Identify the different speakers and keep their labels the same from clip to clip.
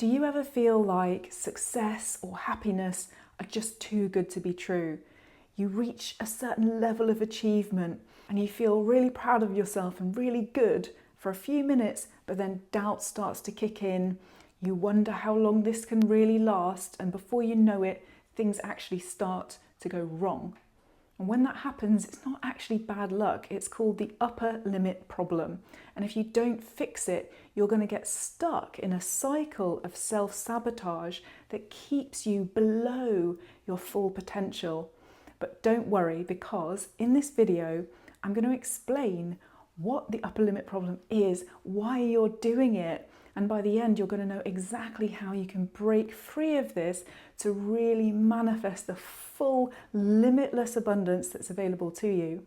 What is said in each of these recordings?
Speaker 1: Do you ever feel like success or happiness are just too good to be true? You reach a certain level of achievement and you feel really proud of yourself and really good for a few minutes, but then doubt starts to kick in. You wonder how long this can really last, and before you know it, things actually start to go wrong. And when that happens, it's not actually bad luck. It's called the upper limit problem. And if you don't fix it, you're going to get stuck in a cycle of self-sabotage that keeps you below your full potential. But don't worry, because in this video, I'm going to explain what the upper limit problem is, why you're doing it, and by the end, you're going to know exactly how you can break free of this to really manifest the full limitless abundance that's available to you.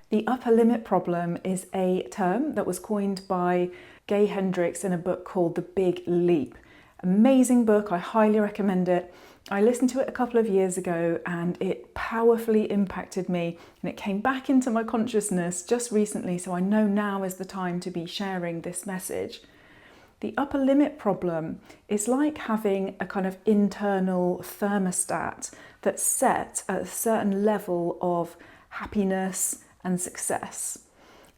Speaker 1: The upper limit problem is a term that was coined by Gay Hendricks in a book called The Big Leap. Amazing book, I highly recommend it. I listened to it a couple of years ago and it powerfully impacted me, and it came back into my consciousness just recently, so I know now is the time to be sharing this message. The upper limit problem is like having a kind of internal thermostat that's set at a certain level of happiness and success.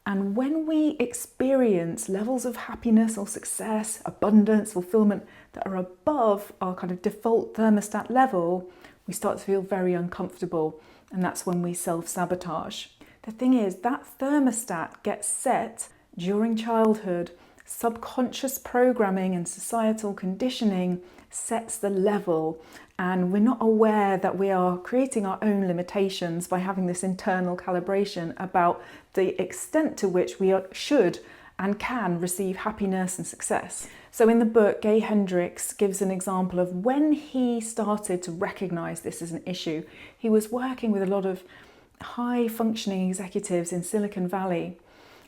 Speaker 1: And when we experience levels of happiness or success, abundance, fulfillment that are above our kind of default thermostat level, we start to feel very uncomfortable. And that's when we self-sabotage. The thing is, that thermostat gets set during childhood. Subconscious programming and societal conditioning sets the level, and we're not aware that we are creating our own limitations by having this internal calibration about the extent to which we should and can receive happiness and success. So in the book, Gay Hendricks gives an example of when he started to recognize this as an issue. He was working with a lot of high functioning executives in Silicon Valley,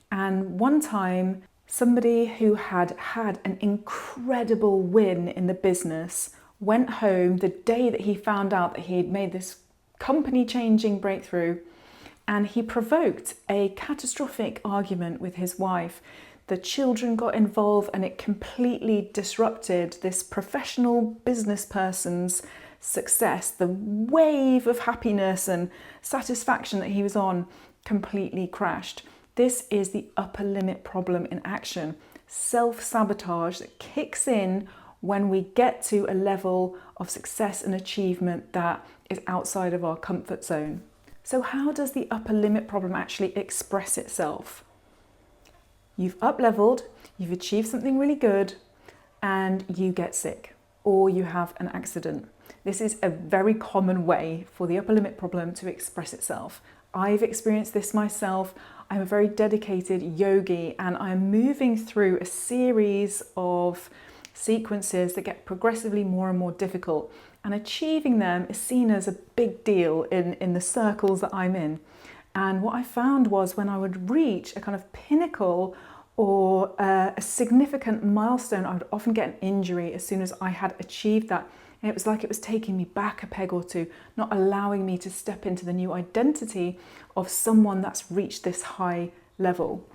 Speaker 1: and one time somebody who had had an incredible win in the business went home the day that he found out that he had made this company-changing breakthrough, and he provoked a catastrophic argument with his wife. The children got involved and it completely disrupted this professional business person's success. The wave of happiness and satisfaction that he was on completely crashed. This is the upper limit problem in action. Self-sabotage that kicks in when we get to a level of success and achievement that is outside of our comfort zone. So how does the upper limit problem actually express itself? You've up-leveled, you've achieved something really good, and you get sick, or you have an accident. This is a very common way for the upper limit problem to express itself. I've experienced this myself. I'm a very dedicated yogi, and I'm moving through a series of sequences that get progressively more and more difficult, and achieving them is seen as a big deal in the circles that I'm in. And what I found was when I would reach a kind of pinnacle or a significant milestone, I would often get an injury as soon as I had achieved that. And it was like it was taking me back a peg or two, not allowing me to step into the new identity of someone that's reached this high level.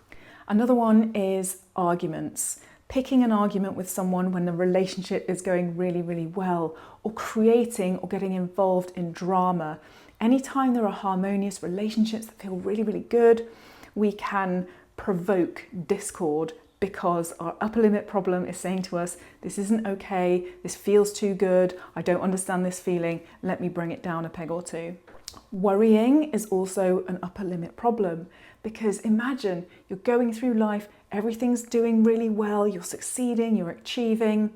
Speaker 1: Another one is arguments. Picking an argument with someone when the relationship is going really, really well, or creating or getting involved in drama. Anytime there are harmonious relationships that feel really, really good, we can provoke discord, because our upper limit problem is saying to us, this isn't okay, this feels too good, I don't understand this feeling, let me bring it down a peg or two. Worrying is also an upper limit problem, because imagine you're going through life, everything's doing really well, you're succeeding, you're achieving,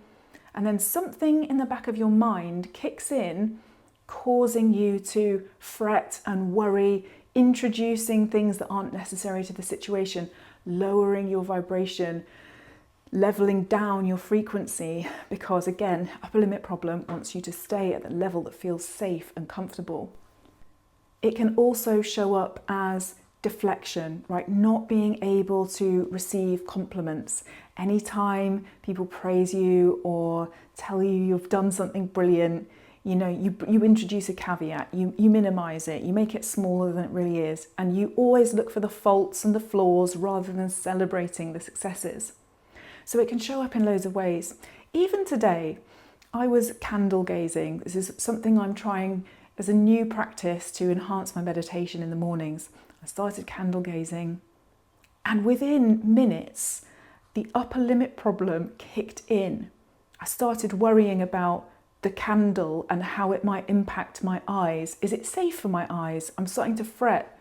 Speaker 1: and then something in the back of your mind kicks in, causing you to fret and worry, introducing things that aren't necessary to the situation, lowering your vibration, leveling down your frequency, because again, upper limit problem wants you to stay at the level that feels safe and comfortable. It can also show up as deflection, right? Not being able to receive compliments. Anytime people praise you or tell you you've done something brilliant, you introduce a caveat, you minimize it, you make it smaller than it really is, and you always look for the faults and the flaws rather than celebrating the successes. So it can show up in loads of ways. Even today, I was candle gazing. This is something I'm trying as a new practice to enhance my meditation in the mornings. I started candle gazing, and within minutes, the upper limit problem kicked in. I started worrying about the candle and how it might impact my eyes. Is it safe for my eyes? I'm starting to fret.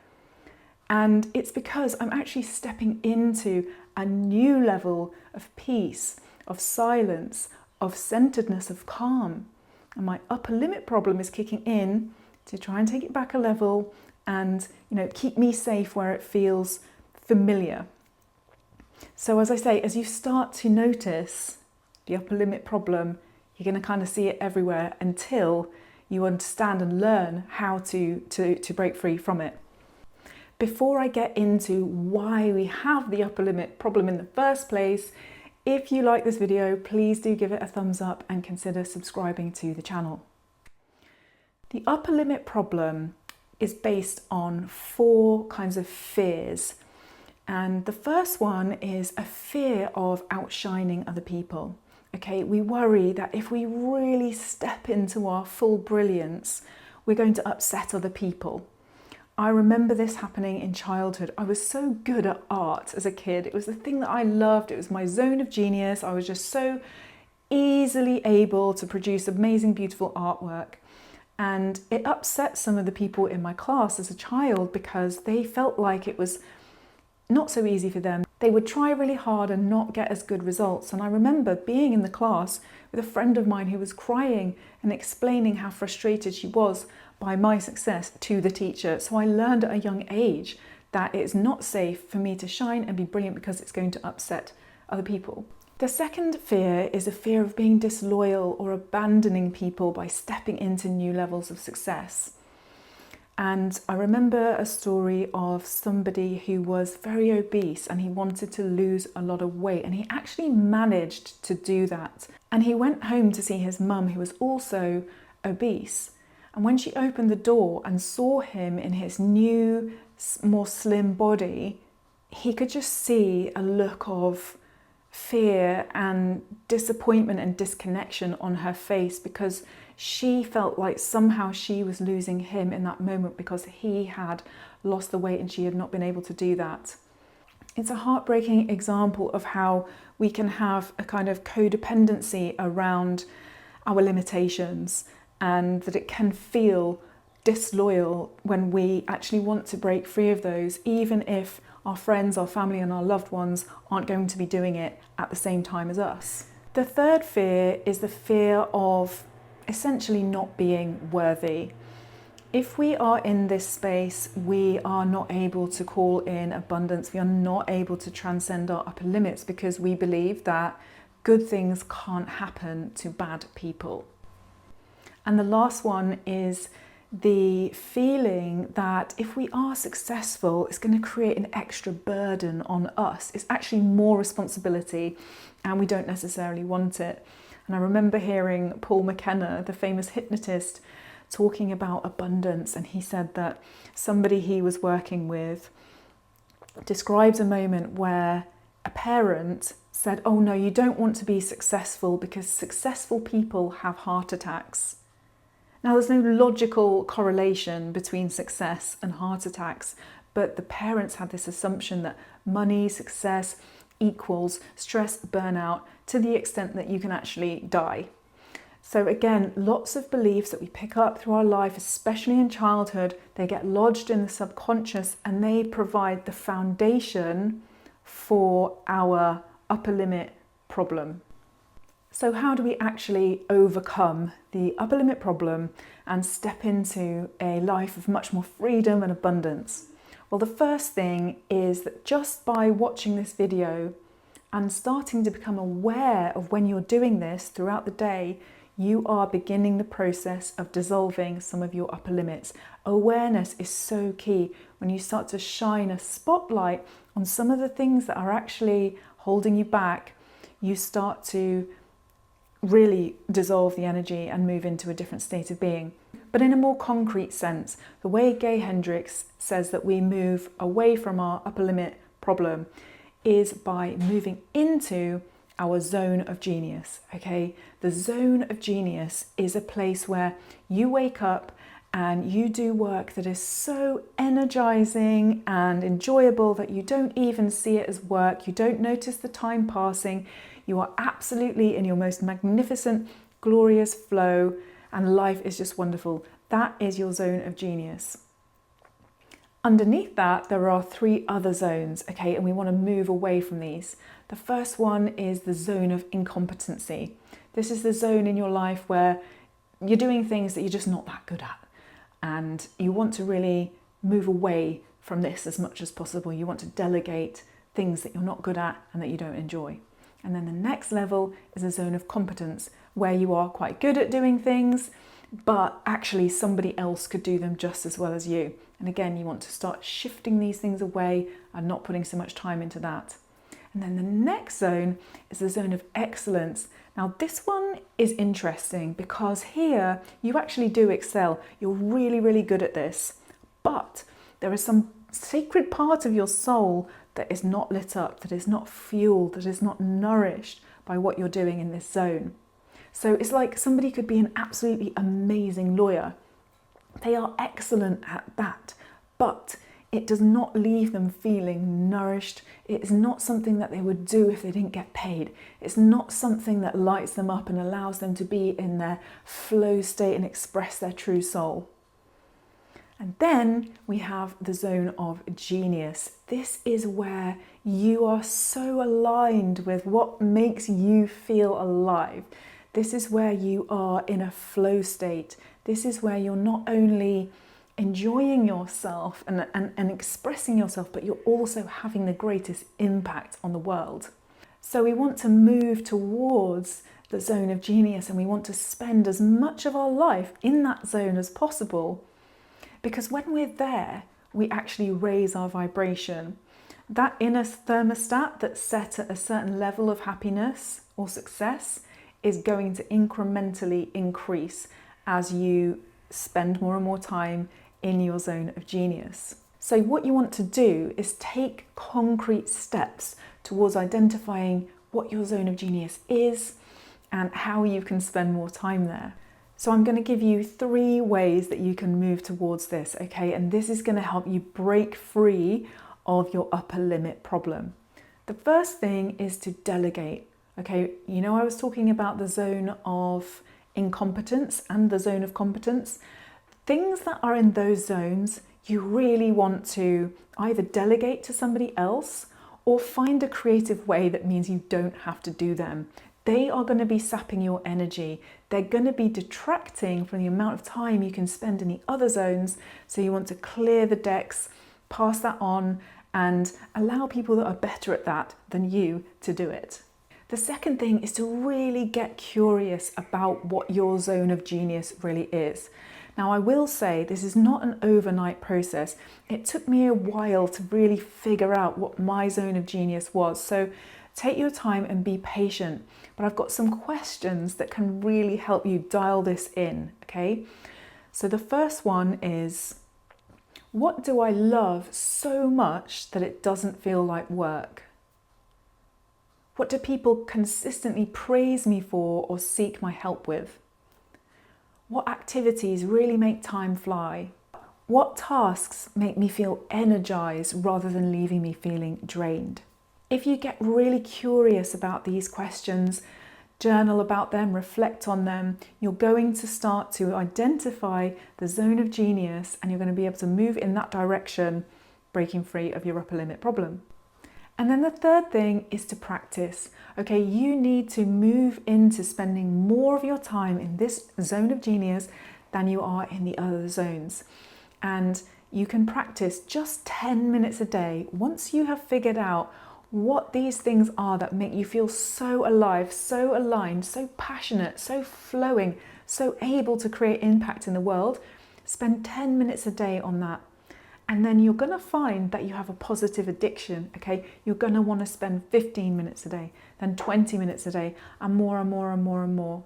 Speaker 1: And it's because I'm actually stepping into a new level of peace, of silence, of centeredness, of calm. And my upper limit problem is kicking in to try and take it back a level and, keep me safe where it feels familiar. So as I say, as you start to notice the upper limit problem, you're going to kind of see it everywhere until you understand and learn how to break free from it. Before I get into why we have the upper limit problem in the first place, if you like this video, please do give it a thumbs up and consider subscribing to the channel. The upper limit problem is based on 4 kinds of fears. And the first one is a fear of outshining other people. Okay, we worry that if we really step into our full brilliance, we're going to upset other people. I remember this happening in childhood. I was so good at art as a kid. It was the thing that I loved. It was my zone of genius. I was just so easily able to produce amazing, beautiful artwork. And it upset some of the people in my class as a child because they felt like it was not so easy for them. They would try really hard and not get as good results. And I remember being in the class with a friend of mine who was crying and explaining how frustrated she was by my success to the teacher. So I learned at a young age that it's not safe for me to shine and be brilliant because it's going to upset other people. The second fear is a fear of being disloyal or abandoning people by stepping into new levels of success. And I remember a story of somebody who was very obese and he wanted to lose a lot of weight, and he actually managed to do that. And he went home to see his mum, who was also obese. And when she opened the door and saw him in his new, more slim body, he could just see a look of fear and disappointment and disconnection on her face, because she felt like somehow she was losing him in that moment because he had lost the weight and she had not been able to do that. It's a heartbreaking example of how we can have a kind of codependency around our limitations, and that it can feel disloyal when we actually want to break free of those, even if our friends, our family and our loved ones aren't going to be doing it at the same time as us. The third fear is the fear of essentially not being worthy. If we are in this space, we are not able to call in abundance. We are not able to transcend our upper limits because we believe that good things can't happen to bad people. And the last one is the feeling that if we are successful, it's going to create an extra burden on us. It's actually more responsibility and we don't necessarily want it. And I remember hearing Paul McKenna, the famous hypnotist, talking about abundance. And he said that somebody he was working with describes a moment where a parent said, "Oh no, you don't want to be successful because successful people have heart attacks." Now, there's no logical correlation between success and heart attacks, but the parents had this assumption that money, success equals stress, burnout, to the extent that you can actually die. So again, lots of beliefs that we pick up through our life, especially in childhood, they get lodged in the subconscious and they provide the foundation for our upper limit problem. So how do we actually overcome the upper limit problem and step into a life of much more freedom and abundance? Well, the first thing is that just by watching this video and starting to become aware of when you're doing this throughout the day, you are beginning the process of dissolving some of your upper limits. Awareness is so key. When you start to shine a spotlight on some of the things that are actually holding you back, you start to really dissolve the energy and move into a different state of being. But in a more concrete sense, the way Gay Hendricks says that we move away from our upper limit problem is by moving into our zone of genius, okay? The zone of genius is a place where you wake up and you do work that is so energizing and enjoyable that you don't even see it as work. You don't notice the time passing. You are absolutely in your most magnificent, glorious flow, and life is just wonderful. That is your zone of genius. Underneath that, there are 3 other zones, okay, and we want to move away from these. The first one is the zone of incompetency. This is the zone in your life where you're doing things that you're just not that good at, and you want to really move away from this as much as possible. You want to delegate things that you're not good at and that you don't enjoy. And then the next level is a zone of competence, where you are quite good at doing things, but actually somebody else could do them just as well as you. And again, you want to start shifting these things away and not putting so much time into that. And then the next zone is the zone of excellence. Now this one is interesting because here you actually do excel. You're really, really good at this, but there is some sacred part of your soul that is not lit up, that is not fueled, that is not nourished by what you're doing in this zone. So it's like somebody could be an absolutely amazing lawyer. They are excellent at that, but it does not leave them feeling nourished. It is not something that they would do if they didn't get paid. It's not something that lights them up and allows them to be in their flow state and express their true soul. And then we have the zone of genius. This is where you are so aligned with what makes you feel alive. This is where you are in a flow state. This is where you're not only enjoying yourself and expressing yourself, but you're also having the greatest impact on the world. So we want to move towards the zone of genius, and we want to spend as much of our life in that zone as possible, because when we're there, we actually raise our vibration. That inner thermostat that's set at a certain level of happiness or success is going to incrementally increase as you spend more and more time in your zone of genius. So what you want to do is take concrete steps towards identifying what your zone of genius is and how you can spend more time there. So I'm going to give you 3 ways that you can move towards this, okay? And this is going to help you break free of your upper limit problem. The first thing is to delegate. Okay, you know I was talking about the zone of incompetence and the zone of competence. Things that are in those zones, you really want to either delegate to somebody else or find a creative way that means you don't have to do them. They are going to be sapping your energy. They're going to be detracting from the amount of time you can spend in the other zones. So you want to clear the decks, pass that on, and allow people that are better at that than you to do it. The second thing is to really get curious about what your zone of genius really is. Now, I will say this is not an overnight process. It took me a while to really figure out what my zone of genius was. So take your time and be patient. But I've got some questions that can really help you dial this in, okay? So the first one is, what do I love so much that it doesn't feel like work? What do people consistently praise me for or seek my help with? What activities really make time fly? What tasks make me feel energized rather than leaving me feeling drained? If you get really curious about these questions, journal about them, reflect on them, you're going to start to identify the zone of genius and you're going to be able to move in that direction, breaking free of your upper limit problem. And then the third thing is to practice. Okay, you need to move into spending more of your time in this zone of genius than you are in the other zones. And you can practice just 10 minutes a day. Once you have figured out what these things are that make you feel so alive, so aligned, so passionate, so flowing, so able to create impact in the world, spend 10 minutes a day on that. And then you're going to find that you have a positive addiction, okay? You're going to want to spend 15 minutes a day, then 20 minutes a day, and more and more and more and more.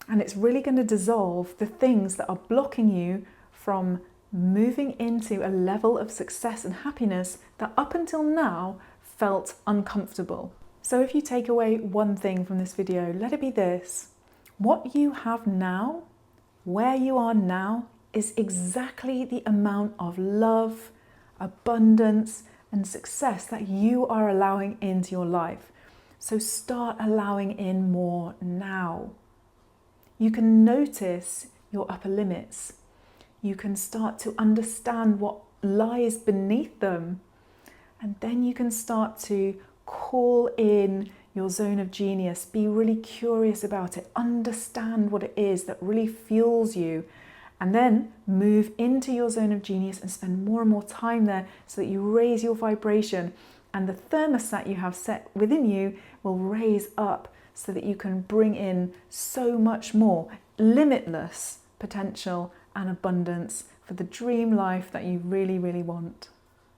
Speaker 1: And it's really going to dissolve the things that are blocking you from moving into a level of success and happiness that up until now felt uncomfortable. So if you take away one thing from this video, let it be this: what you have now, where you are now, is exactly the amount of love, abundance, and success that you are allowing into your life. So start allowing in more now. You can notice your upper limits. You can start to understand what lies beneath them. And then you can start to call in your zone of genius. Be really curious about it. Understand what it is that really fuels you. And then move into your zone of genius and spend more and more time there so that you raise your vibration, and the thermostat you have set within you will raise up so that you can bring in so much more limitless potential and abundance for the dream life that you really, really want.